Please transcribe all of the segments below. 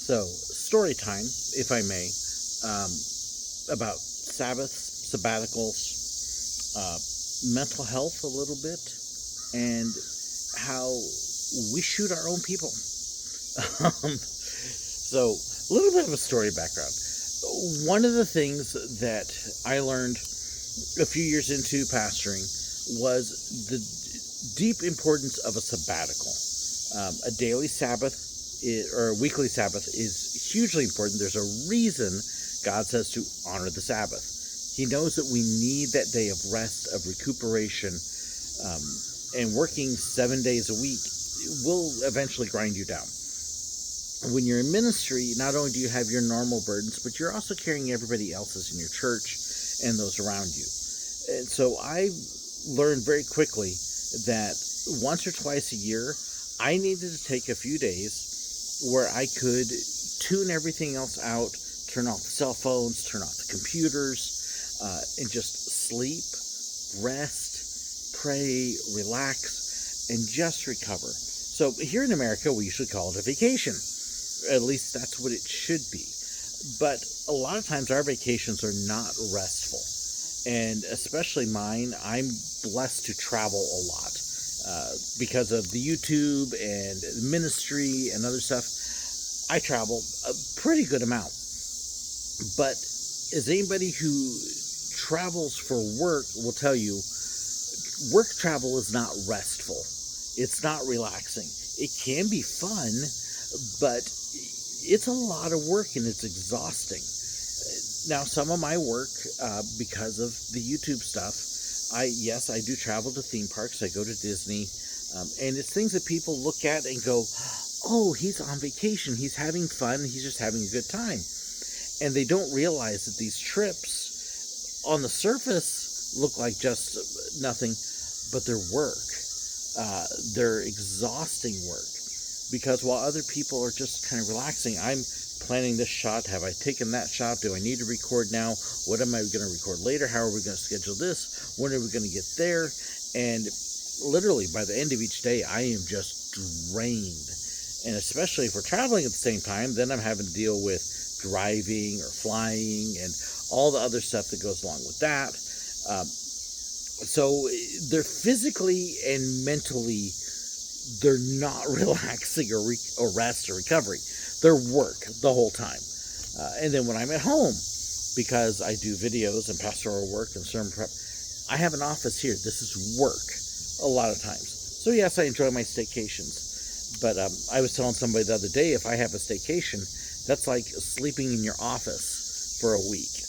So, story time, if I may, about Sabbaths, sabbaticals, mental health a little bit, and how we shoot our own people. So, a little bit of a story background. One of the things that I learned a few years into pastoring was the deep importance of a sabbatical. A daily Sabbath or a weekly Sabbath is hugely important. There's a reason God says to honor the Sabbath. He knows that we need that day of rest, of recuperation, and working 7 days a week will eventually grind you down. When you're in ministry, not only do you have your normal burdens, but you're also carrying everybody else's in your church and those around you. And so I learned very quickly that once or twice a year, I needed to take a few days where I could tune everything else out, turn off the cell phones, turn off the computers, and just sleep, rest, pray, relax, and just recover. So here in America, we usually call it a vacation. At least that's what it should be. But a lot of times our vacations are not restful. And especially mine, I'm blessed to travel a lot. Because of the YouTube and ministry and other stuff, I travel a pretty good amount. But as anybody who travels for work will tell you, work travel is not restful. It's not relaxing. It can be fun, but it's a lot of work and it's exhausting. Now, some of my work, because of the YouTube stuff, I do travel to theme parks. I go to Disney, and it's things that people look at and go, oh, he's on vacation. He's having fun. He's just having a good time. And they don't realize that these trips on the surface look like just nothing, but they're work. They're exhausting work. Because while other people are just kind of relaxing, I'm planning this shot. Have I taken that shot? Do I need to record now? What am I going to record later? How are we going to schedule this? When are we going to get there? And literally by the end of each day, I am just drained. And especially if we're traveling at the same time, then I'm having to deal with driving or flying and all the other stuff that goes along with that. So they're physically and mentally, they're not relaxing or rest or recovery. They're work the whole time. And then when I'm at home, because I do videos and pastoral work and sermon prep, I have an office here. This is work a lot of times. So yes, I enjoy my staycations. But I was telling somebody the other day, if I have a staycation, that's like sleeping in your office for a week.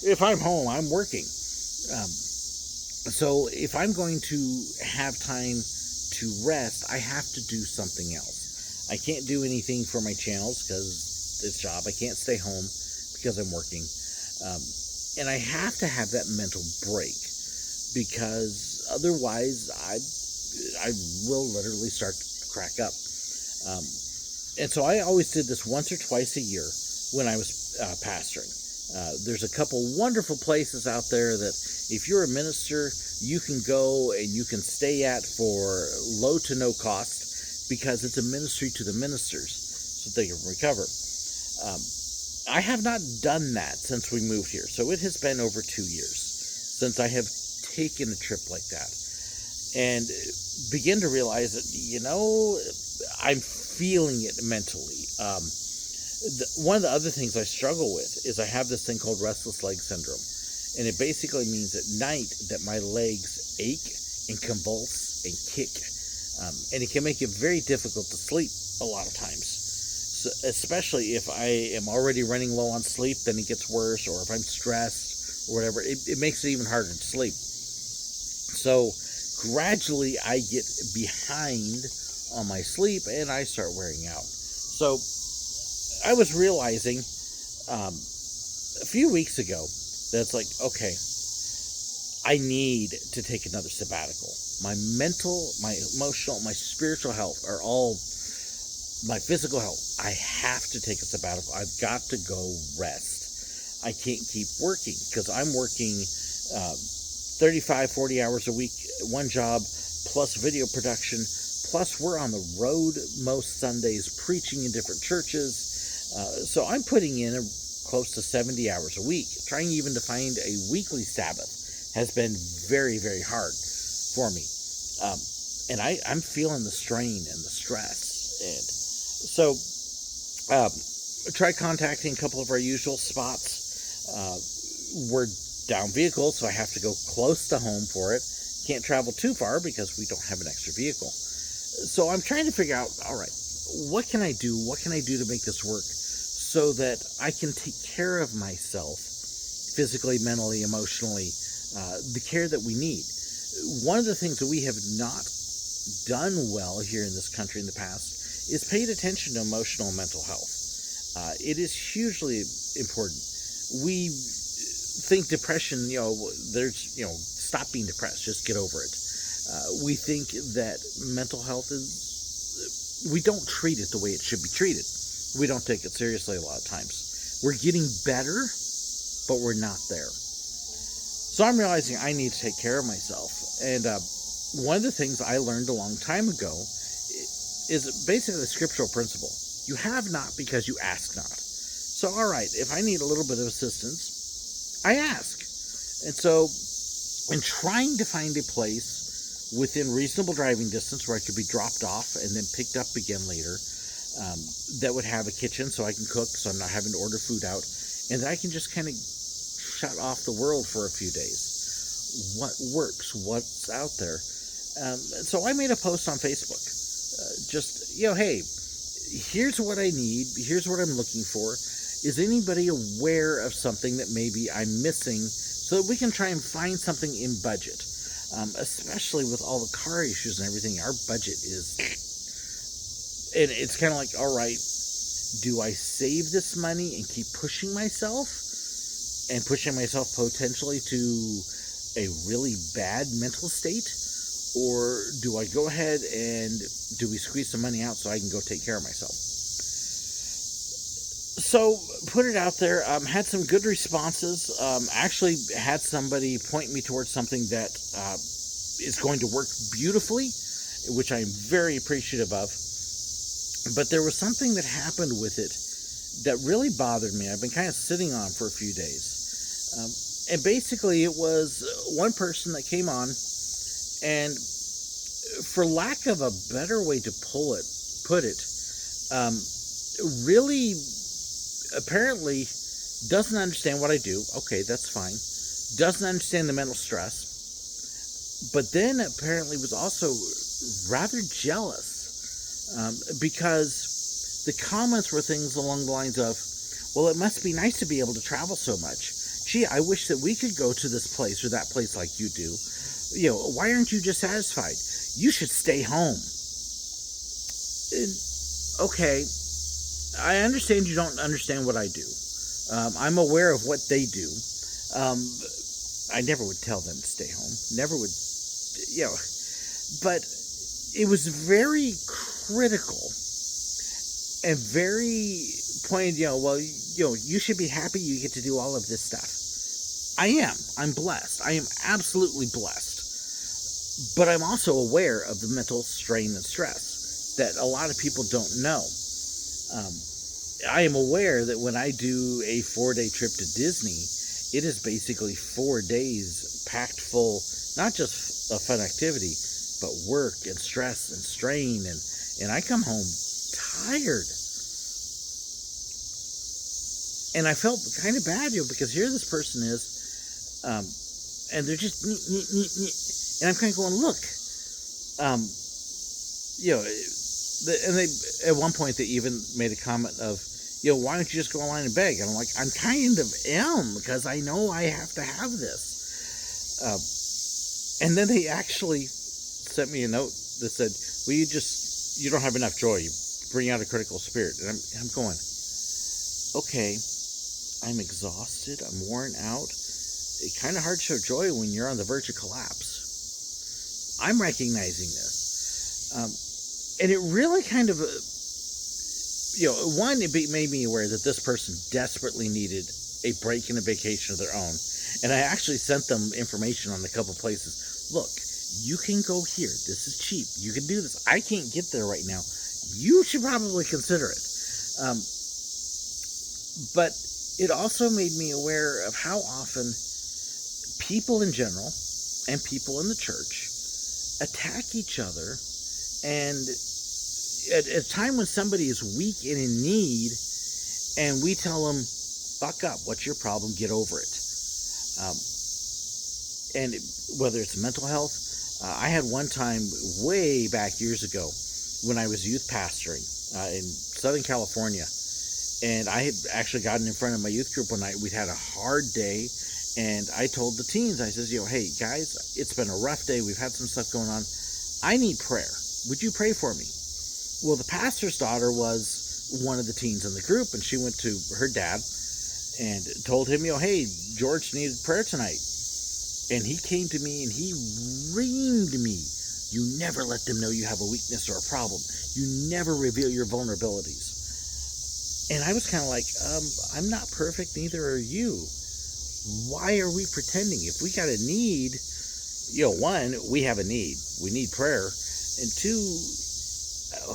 If I'm home, I'm working. So if I'm going to have time to rest, I have to do something else. I can't do anything for my channels because it's job. I can't stay home because I'm working. And I have to have that mental break because otherwise I will literally start to crack up. And so I always did this once or twice a year when I was pastoring. There's a couple wonderful places out there that if you're a minister, you can go and you can stay at for low to no cost because it's a ministry to the ministers so they can recover. I have not done that since we moved here. So it has been over 2 years since I have taken a trip like that and begin to realize that, I'm feeling it mentally. One of the other things I struggle with is I have this thing called restless leg syndrome. And it basically means at night that my legs ache and convulse and kick. And it can make it very difficult to sleep a lot of times. So especially if I am already running low on sleep, then it gets worse. Or if I'm stressed or whatever, it makes it even harder to sleep. So gradually I get behind on my sleep and I start wearing out. So I was realizing a few weeks ago that it's like, okay, I need to take another sabbatical. My mental, my emotional, my spiritual health are all, my physical health, I have to take a sabbatical. I've got to go rest. I can't keep working because I'm working 35, 40 hours a week, one job, plus video production, plus, we're on the road most Sundays preaching in different churches. So I'm putting in close to 70 hours a week. Trying even to find a weekly Sabbath has been very, very hard for me. And I'm feeling the strain and the stress. And so try contacting a couple of our usual spots. We're down vehicles, so I have to go close to home for it. Can't travel too far because we don't have an extra vehicle. So I'm trying to figure out, all right, what can I do? What can I do to make this work so that I can take care of myself physically, mentally, emotionally, the care that we need. One of the things that we have not done well here in this country in the past is paid attention to emotional and mental health. It is hugely important. We think depression, stop being depressed, just get over it. We think that mental health we don't treat it the way it should be treated. We don't take it seriously a lot of times. We're getting better, but we're not there. So I'm realizing I need to take care of myself. And one of the things I learned a long time ago is basically the scriptural principle. You have not because you ask not. So, all right, if I need a little bit of assistance, I ask. And so, in trying to find a place within reasonable driving distance where I could be dropped off and then picked up again later, that would have a kitchen so I can cook, so I'm not having to order food out, and that I can just kind of shut off the world for a few days. What works? What's out there? So I made a post on Facebook. Hey, here's what I need. Here's what I'm looking for. Is anybody aware of something that maybe I'm missing so that we can try and find something in budget? Especially with all the car issues and everything, our budget is... And it's kind of like, all right, do I save this money and keep pushing myself? And pushing myself potentially to a really bad mental state? Or do I go ahead and do we squeeze some money out so I can go take care of myself? So, put it out there. Had some good responses. Actually had somebody point me towards something that is going to work beautifully, which I'm very appreciative of. But there was something that happened with it that really bothered me. I've been kind of sitting on for a few days. And basically it was one person that came on, and for lack of a better way to put it, really apparently doesn't understand what I do. Okay, that's fine. Doesn't understand the mental stress. But then apparently was also rather jealous. Because the comments were things along the lines of, well, it must be nice to be able to travel so much. Gee, I wish that we could go to this place or that place like you do. Why aren't you just satisfied? You should stay home. Okay, I understand you don't understand what I do. I'm aware of what they do. I never would tell them to stay home. Never would, But it was very critical and very pointed, you should be happy you get to do all of this stuff. I am. I'm blessed. I am absolutely blessed. But I'm also aware of the mental strain and stress that a lot of people don't know. I am aware that when I do a 4-day trip to Disney, it is basically 4 days packed full, not just a fun activity, but work and stress and strain, and I come home tired. And I felt kind of bad, because here this person is, and they're just, and I'm kind of going, look, and they, at one point they even made a comment of, why don't you just go online and beg? And I'm like, I'm kind of am, because I know I have to have this. And then they actually sent me a note that said, well, you don't have enough joy. You bring out a critical spirit. And I'm going, okay, I'm exhausted. I'm worn out. It's kind of hard to show joy when you're on the verge of collapse. I'm recognizing this. And it really kind of, it made me aware that this person desperately needed a break and a vacation of their own. And I actually sent them information on a couple places. Look, You can go here. This is cheap. You can do this. I can't get there right now. You should probably consider it. Um, but it also made me aware of how often people in general and people in the church attack each other. And at a time when somebody is weak and in need, and we tell them, buck up, what's your problem? Get over it. Um, and whether it's mental health, I had one time way back years ago when I was youth pastoring in Southern California. And I had actually gotten in front of my youth group one night. We'd had a hard day. And I told the teens, I says, hey, guys, it's been a rough day. We've had some stuff going on. I need prayer. Would you pray for me? Well, the pastor's daughter was one of the teens in the group, and she went to her dad and told him, hey, George needed prayer tonight. And he came to me and he reamed me. You never let them know you have a weakness or a problem. You never reveal your vulnerabilities. And I was kind of like, I'm not perfect, neither are you. Why are we pretending? If we got a need, one, we have a need. We need prayer. And two,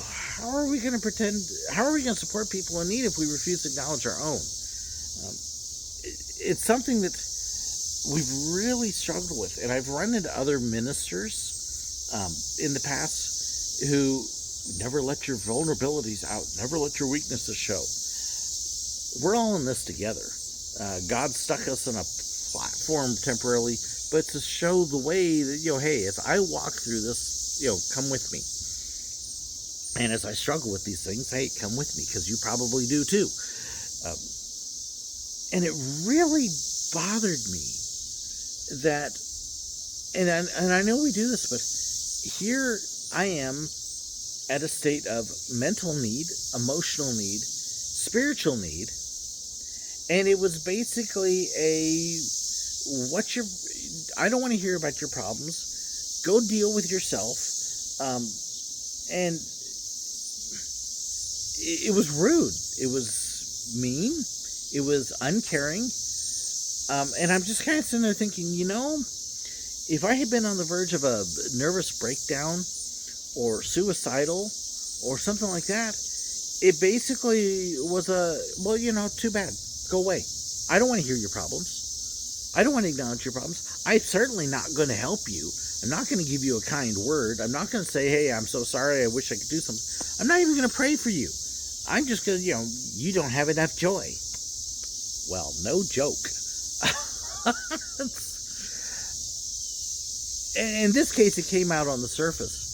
how are we going to pretend? How are we going to support people in need if we refuse to acknowledge our own? It's something that we've really struggled with. And I've run into other ministers in the past who never let your vulnerabilities out, never let your weaknesses show. We're all in this together. God stuck us in a platform temporarily, but to show the way that, hey, as I walk through this, come with me. And as I struggle with these things, hey, come with me, because you probably do too. And it really bothered me that, and I know we do this, but here I am at a state of mental need, emotional need, spiritual need. And it was basically I don't want to hear about your problems. Go deal with yourself. And it was rude. It was mean. It was uncaring. And I'm just kind of sitting there thinking, if I had been on the verge of a nervous breakdown or suicidal or something like that, it basically was too bad. Go away. I don't want to hear your problems. I don't want to acknowledge your problems. I'm certainly not going to help you. I'm not going to give you a kind word. I'm not going to say, hey, I'm so sorry. I wish I could do something. I'm not even going to pray for you. I'm just going to, you don't have enough joy. Well, no joke. In this case, it came out on the surface.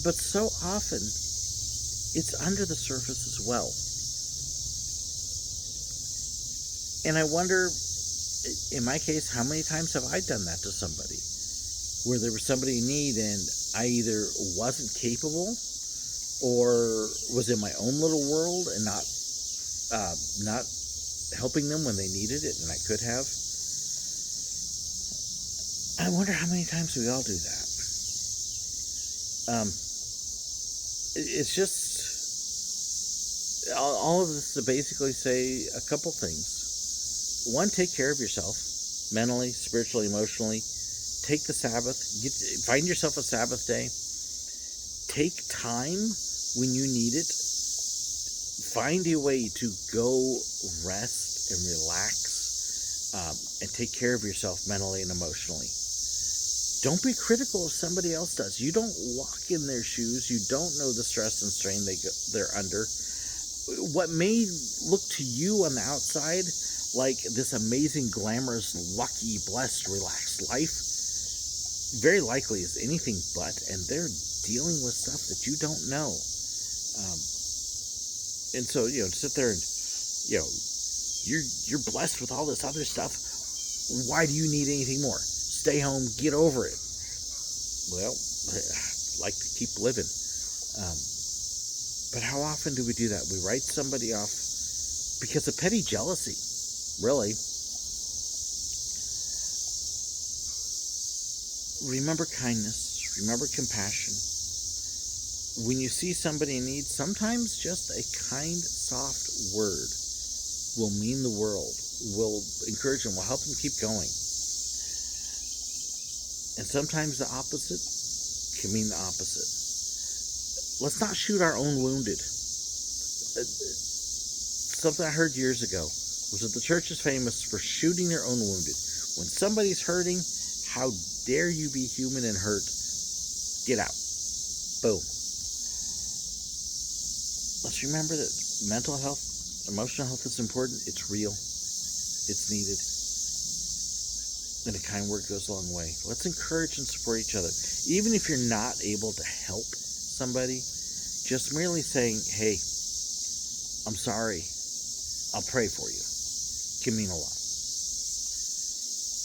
But so often, it's under the surface as well. And I wonder, in my case, how many times have I done that to somebody? Where there was somebody in need and I either wasn't capable or was in my own little world and not helping them when they needed it, and I could have. I wonder how many times we all do that. It's just all of this to basically say a couple things. One, take care of yourself, mentally, spiritually, emotionally. Take the Sabbath. Find yourself a Sabbath day. Take time when you need it. Find a way to go rest and relax and take care of yourself mentally and emotionally. Don't be critical if somebody else does. You don't walk in their shoes. You don't know the stress and strain they're under. What may look to you on the outside like this amazing, glamorous, lucky, blessed, relaxed life, very likely is anything but, and they're dealing with stuff that you don't know. And so, sit there and, you're blessed with all this other stuff. Why do you need anything more? Stay home, get over it. Well, I'd like to keep living. But how often do we do that? We write somebody off because of petty jealousy, really. Remember kindness. Remember compassion. When you see somebody in need, sometimes just a kind, soft word will mean the world, will encourage them, will help them keep going. And sometimes the opposite can mean the opposite. Let's not shoot our own wounded. Something I heard years ago was that the church is famous for shooting their own wounded. When somebody's hurting, how dare you be human and hurt? Get out. Boom. Let's remember that mental health, emotional health is important. It's real. It's needed. And a kind word goes a long way. Let's encourage and support each other. Even if you're not able to help somebody, just merely saying, hey, I'm sorry, I'll pray for you, can mean a lot.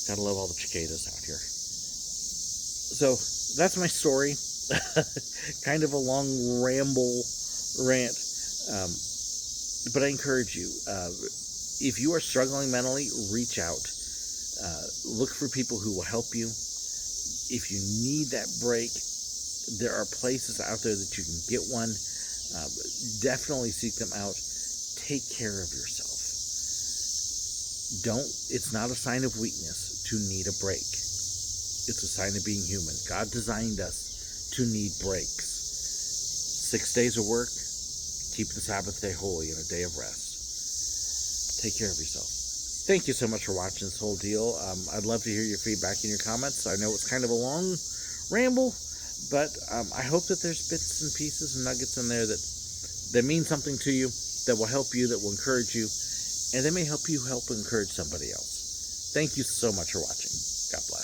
Gotta love all the cicadas out here. So that's my story. Kind of a long ramble rant. But I encourage you, if you are struggling mentally, reach out. Look for people who will help you. If you need that break, there are places out there that you can get one. Definitely seek them out. Take care of yourself. It's not a sign of weakness to need a break. It's a sign of being human. God designed us to need breaks. 6 days of work, keep the Sabbath day holy and a day of rest. Take care of yourself. Thank you so much for watching this whole deal. I'd love to hear your feedback and your comments. I know it's kind of a long ramble, but I hope that there's bits and pieces and nuggets in there that mean something to you, that will help you, that will encourage you, and that may help you help encourage somebody else. Thank you so much for watching. God bless.